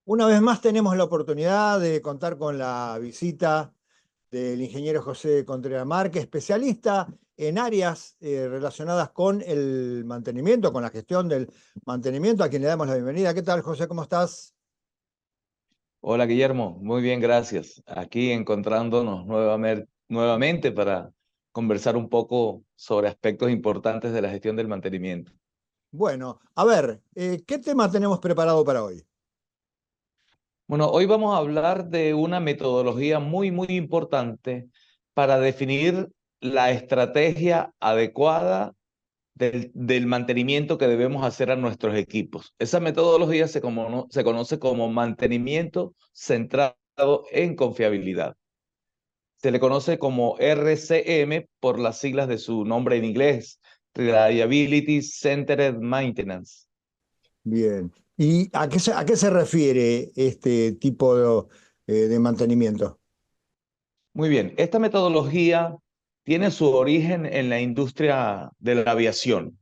Una vez más tenemos la oportunidad de contar con la visita del ingeniero José Contreras Márquez, especialista en áreas relacionadas con el mantenimiento, con la gestión del mantenimiento, a quien le damos la bienvenida. ¿Qué tal, José? ¿Cómo estás? Hola Guillermo, muy bien, gracias. Aquí encontrándonos nuevamente para conversar un poco sobre aspectos importantes de la gestión del mantenimiento. Bueno, a ver, ¿qué tema tenemos preparado para hoy? Bueno, hoy vamos a hablar de una metodología muy importante para definir la estrategia adecuada del mantenimiento que debemos hacer a nuestros equipos. Esa metodología se conoce como mantenimiento centrado en confiabilidad. Se le conoce como RCM por las siglas de su nombre en inglés, Reliability Centered Maintenance. Bien. ¿Y a qué se refiere este tipo de mantenimiento? Muy bien, esta metodología tiene su origen en la industria de la aviación,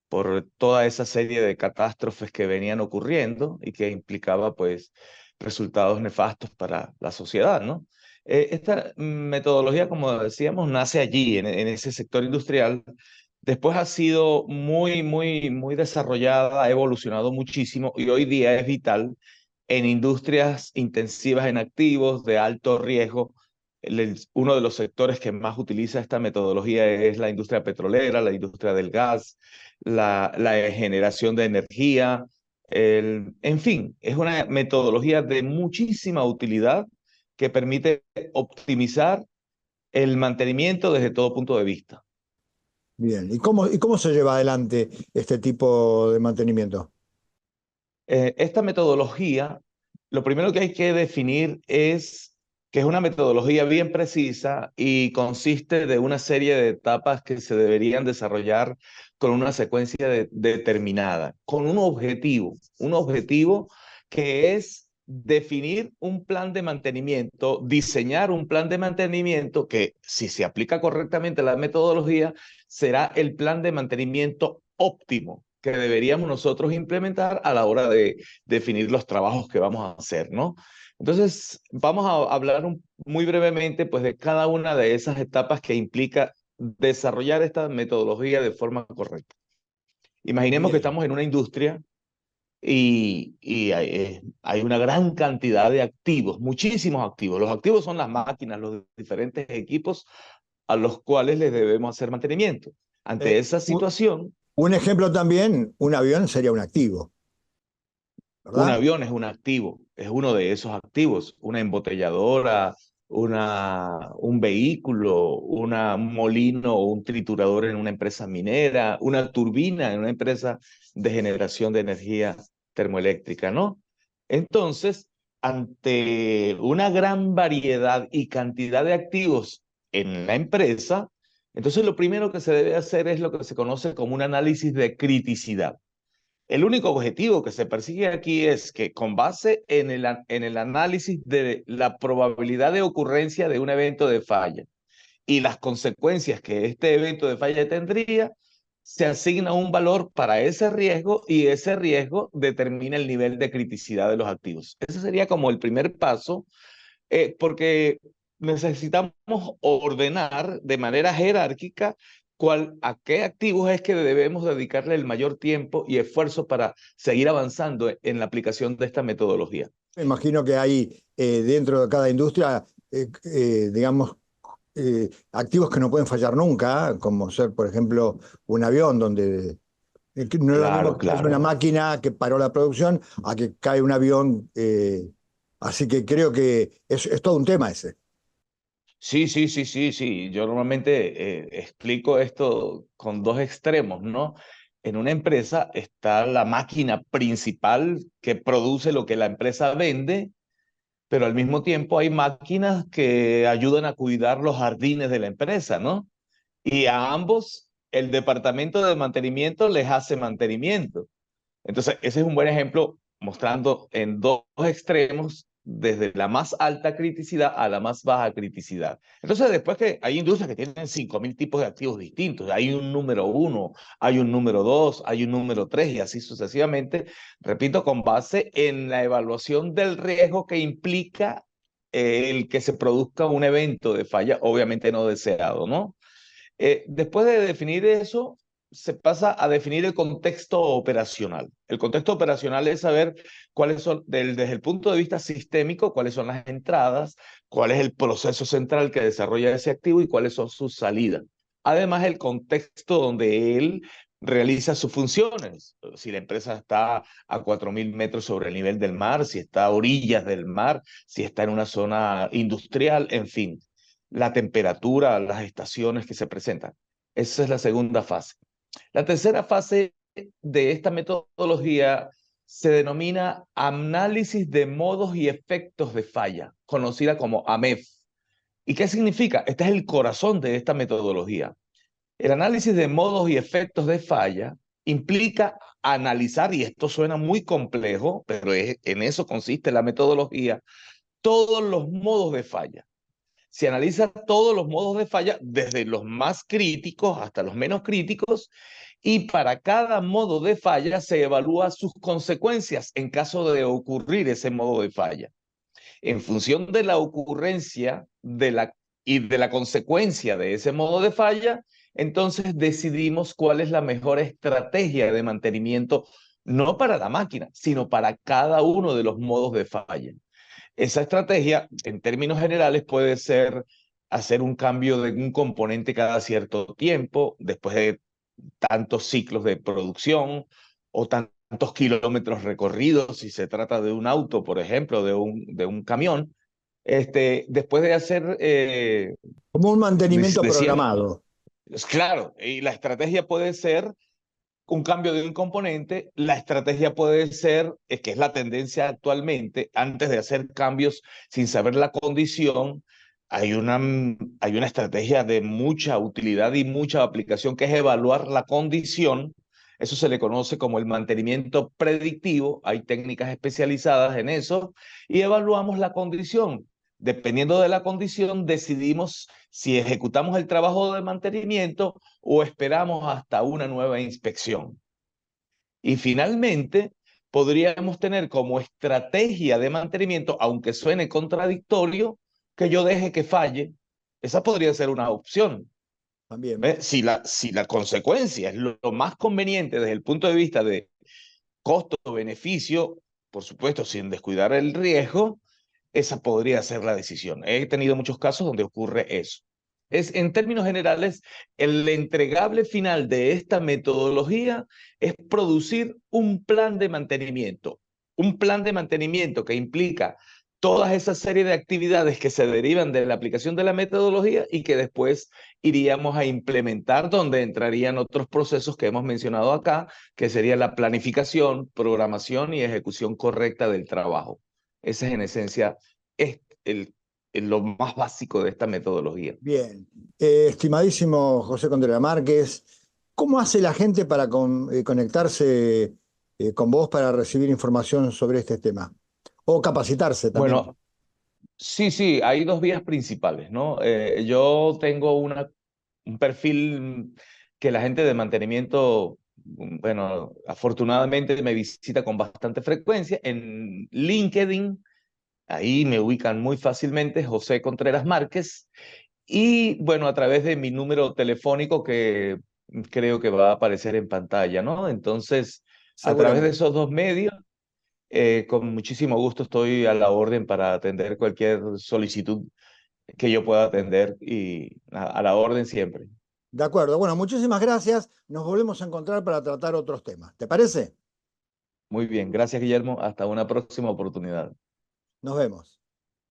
por toda esa serie de catástrofes que venían ocurriendo y que implicaba pues resultados nefastos para la sociedad, ¿no? Esta metodología, como decíamos, nace allí, en ese sector industrial. Después ha sido muy desarrollada, ha evolucionado muchísimo y hoy día es vital en industrias intensivas en activos de alto riesgo. Uno de los sectores que más utiliza esta metodología es la industria petrolera, la industria del gas, la generación de energía. En fin, es una metodología de muchísima utilidad que permite optimizar el mantenimiento desde todo punto de vista. Bien. Y cómo se lleva adelante este tipo de mantenimiento? Esta metodología, lo primero que hay que definir es que es una metodología bien precisa y consiste de una serie de etapas que se deberían desarrollar con una secuencia determinada, con un objetivo que es definir un plan de mantenimiento, diseñar un plan de mantenimiento que, si se aplica correctamente la metodología, será el plan de mantenimiento óptimo que deberíamos nosotros implementar a la hora de definir los trabajos que vamos a hacer, ¿no? Entonces, vamos a hablar muy brevemente pues, de cada una de esas etapas que implica desarrollar esta metodología de forma correcta. Imaginemos que Bien. estamos en una industria y hay una gran cantidad de activos, muchísimos activos. Los activos son las máquinas, los diferentes equipos a los cuales les debemos hacer mantenimiento. Ante Eh, esa un, situación, un ejemplo también, un avión sería un activo, un ¿verdad? avión es un activo, es uno de esos activos, una embotelladora, un vehículo, un molino o un triturador en una empresa minera, una turbina en una empresa de generación de energía termoeléctrica, ¿no? Entonces, ante una gran variedad y cantidad de activos en la empresa, entonces lo primero que se debe hacer es lo que se conoce como un análisis de criticidad. El único objetivo que se persigue aquí es que con base en el análisis de la probabilidad de ocurrencia de un evento de falla y las consecuencias que este evento de falla tendría, se asigna un valor para ese riesgo y ese riesgo determina el nivel de criticidad de los activos. Ese sería como el primer paso, porque necesitamos ordenar de manera jerárquica a qué activos es que debemos dedicarle el mayor tiempo y esfuerzo para seguir avanzando en la aplicación de esta metodología. Me imagino que hay dentro de cada industria, digamos, activos que no pueden fallar nunca, como ser, por ejemplo, un avión donde que no es lo mismo Claro, que falla una claro. máquina que paró la producción a que cae un avión. Así que creo que es todo un tema ese. Sí. Yo normalmente explico esto con dos extremos, ¿no? En una empresa está la máquina principal que produce lo que la empresa vende, pero al mismo tiempo hay máquinas que ayudan a cuidar los jardines de la empresa, ¿no? Y a ambos el departamento de mantenimiento les hace mantenimiento. Entonces, ese es un buen ejemplo mostrando en dos extremos desde la más alta criticidad a la más baja criticidad. Entonces, después que hay industrias que tienen 5.000 tipos de activos distintos, hay un número 1, hay un número 2, hay un número 3 y así sucesivamente, repito, con base en la evaluación del riesgo que implica el que se produzca un evento de falla, obviamente no deseado, ¿no? Después de definir eso, se pasa a definir el contexto operacional. El contexto operacional es saber cuáles son, desde el punto de vista sistémico, cuáles son las entradas, cuál es el proceso central que desarrolla ese activo y cuáles son sus salidas. Además, el contexto donde él realiza sus funciones. Si la empresa está a 4.000 metros sobre el nivel del mar, si está a orillas del mar, si está en una zona industrial, en fin, la temperatura, las estaciones que se presentan. Esa es la segunda fase. La tercera fase de esta metodología se denomina análisis de modos y efectos de falla, conocida como AMEF. ¿Y qué significa? Este es el corazón de esta metodología. El análisis de modos y efectos de falla implica analizar, y esto suena muy complejo, pero en eso consiste la metodología, todos los modos de falla. Se analiza todos los modos de falla, desde los más críticos hasta los menos críticos, y para cada modo de falla se evalúa sus consecuencias en caso de ocurrir ese modo de falla. En función de la ocurrencia y de la consecuencia de ese modo de falla, entonces decidimos cuál es la mejor estrategia de mantenimiento, no para la máquina, sino para cada uno de los modos de falla. Esa estrategia, en términos generales, puede ser hacer un cambio de un componente cada cierto tiempo, después de tantos ciclos de producción o tantos kilómetros recorridos, si se trata de un auto, por ejemplo, de un camión. Después de hacer, Como un mantenimiento decía, programado. claro, y la estrategia puede ser un cambio de un componente, la estrategia puede ser, que es la tendencia actualmente, antes de hacer cambios sin saber la condición, hay una estrategia de mucha utilidad y mucha aplicación que es evaluar la condición. Eso se le conoce como el mantenimiento predictivo. Hay técnicas especializadas en eso y evaluamos la condición. Dependiendo de la condición, decidimos si ejecutamos el trabajo de mantenimiento o esperamos hasta una nueva inspección. Y finalmente, podríamos tener como estrategia de mantenimiento, aunque suene contradictorio, que yo deje que falle. Esa podría ser una opción. También. ¿Ve? Si la consecuencia es lo más conveniente desde el punto de vista de costo-beneficio, por supuesto, sin descuidar el riesgo, esa podría ser la decisión. He tenido muchos casos donde ocurre eso. En términos generales, el entregable final de esta metodología es producir un plan de mantenimiento. Un plan de mantenimiento que implica toda esa serie de actividades que se derivan de la aplicación de la metodología y que después iríamos a implementar, donde entrarían otros procesos que hemos mencionado acá, que sería la planificación, programación y ejecución correcta del trabajo. Ese es en esencia es lo más básico de esta metodología. Bien. Estimadísimo José Contreras Márquez, ¿cómo hace la gente para conectarse con vos para recibir información sobre este tema? O capacitarse también. Bueno, sí, hay dos vías principales, ¿no? Yo tengo un perfil que la gente de mantenimiento, bueno, afortunadamente me visita con bastante frecuencia en LinkedIn. Ahí me ubican muy fácilmente, José Contreras Márquez. Y bueno, a través de mi número telefónico que creo que va a aparecer en pantalla, ¿no? Entonces, a través de Seguramente. esos dos medios, con muchísimo gusto estoy a la orden para atender cualquier solicitud que yo pueda atender y a la orden siempre. De acuerdo. Bueno, muchísimas gracias. Nos volvemos a encontrar para tratar otros temas. ¿Te parece? Muy bien, gracias Guillermo. Hasta una próxima oportunidad. Nos vemos.